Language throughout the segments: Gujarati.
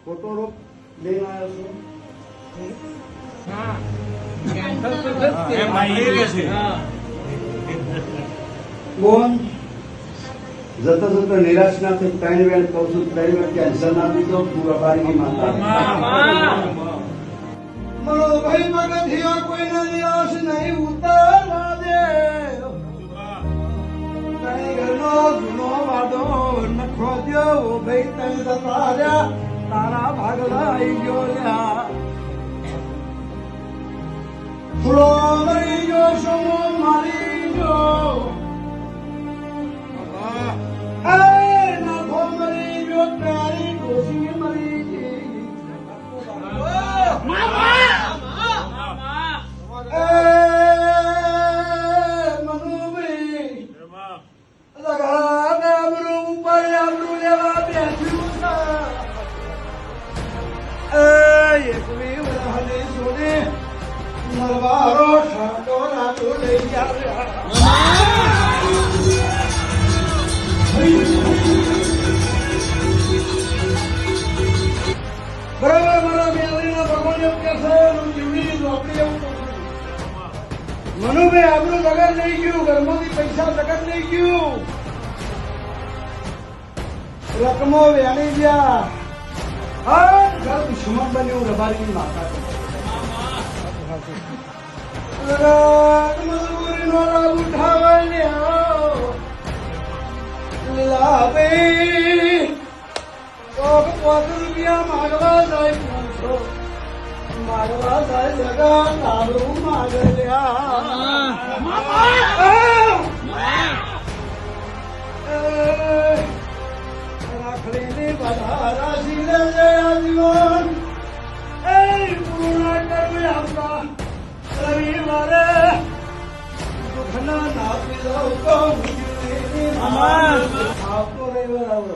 ફોટો રૂપ લઈને આવ્યો છું જતા જતા નિરાશ ના થઈ 3 વાર કહું છું 3 વાર કેન્સર ના દીધો પૂરા બારી માતા મનો ભાઈ મગજ કોઈને નિરાશ નહીં ઉતારવા દે તને ઘરનો જૂનો વાદો નખો દ્યો ભાઈ તને જતા તારા ભાગલા આવી ગયો લ્યા ફૂલો મરી ગયો સોમો મારી ગયો નાખો મરી ગયો તારી ડોસી મરી ગઈ મનુભાઈ લગાને અમરું ઉપર અમરું લેવા બેઠ્યું એકવી વરહની સોની નરવારો ઠાટો રાતો લઈ ગયા બરાબર મારા મેળવીના ભગવાન એવું કે છે જીવની નોકરી એવું મનુભાઈ આપણું જગત નહીં ગયું ઘરમાંથી પૈસા જગત નહીં ગયું રકમો વેણી ગયા હા ઘર દુશ્મન બન્યું રબારીની માતા મજબૂરી નો લાભ ઉઠાવવા લાભે તો 5 રૂપિયા માગવા જાય પૂછો માગવા જાય જગા તારું માગલ્યા રાખડીની બધા રાશી લે જીવન એ પૂર્ણ કરવી આપતા રવિવારે દુઃખના નાપી દઉં તો આવતો રવિવાર આવો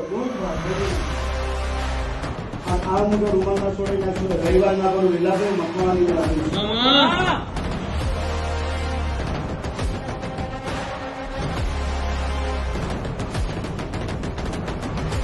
આ મુજબ રૂમાલ ના છોડી નાખ્યું રવિવાર ના પણ વિલાપે મકવાણી